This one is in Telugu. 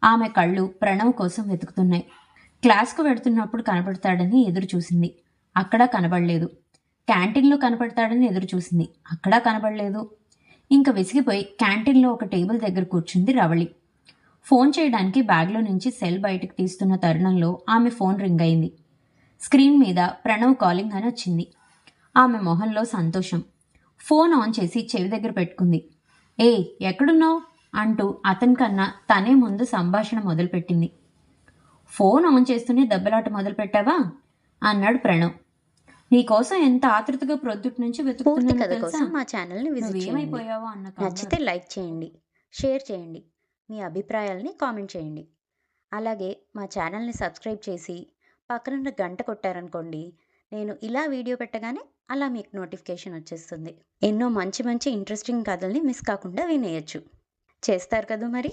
ఆమె కళ్ళు ప్రణవ్ కోసం వెతుకుతున్నాయి. క్లాస్కు వెడుతున్నప్పుడు కనపడతాడని ఎదురు చూసింది. అక్కడా కనబడలేదు. క్యాంటీన్లో కనపడతాడని ఎదురు చూసింది. అక్కడా కనబడలేదు. ఇంక విసిగిపోయి క్యాంటీన్లో ఒక టేబుల్ దగ్గర కూర్చుంది రవళి. ఫోన్ చేయడానికి బ్యాగ్లో నుంచి సెల్ బయటకు తీస్తున్న తరుణంలో ఆమె ఫోన్ రింగ్ అయింది. స్క్రీన్ మీద ప్రణవ్ కాలింగ్ అని వచ్చింది. ఆమె మొహంలో సంతోషం. ఫోన్ ఆన్ చేసి చెవి దగ్గర పెట్టుకుంది. ఏ ఎక్కడున్నావు అంటూ అతనికన్నా తనే ముందు సంభాషణ మొదలుపెట్టింది. ఫోన్ ఆన్ చేస్తూనే దెబ్బలాట మొదలుపెట్టావా అన్నాడు ప్రణవ్. నీకోసం ఎంత ఆతృతగా ప్రొద్దుటి నుంచి పూర్తి వెతుకుతున్నానో కథ తెలుసా? కోసం మా ఛానల్ని విజిట్ చేయండి. నువ్వేమైపోయావో అన్న నచ్చితే లైక్ చేయండి, షేర్ చేయండి, మీ అభిప్రాయాలని కామెంట్ చేయండి. అలాగే మా ఛానల్ని సబ్స్క్రైబ్ చేసి పక్కనున్న గంట కొట్టారనుకోండి, నేను ఇలా వీడియో పెట్టగానే అలా మీకు నోటిఫికేషన్ వచ్చేస్తుంది. ఎన్నో మంచి మంచి ఇంట్రెస్టింగ్ కథల్ని మిస్ కాకుండా వినేయచ్చు. చేస్తారు కదా మరి.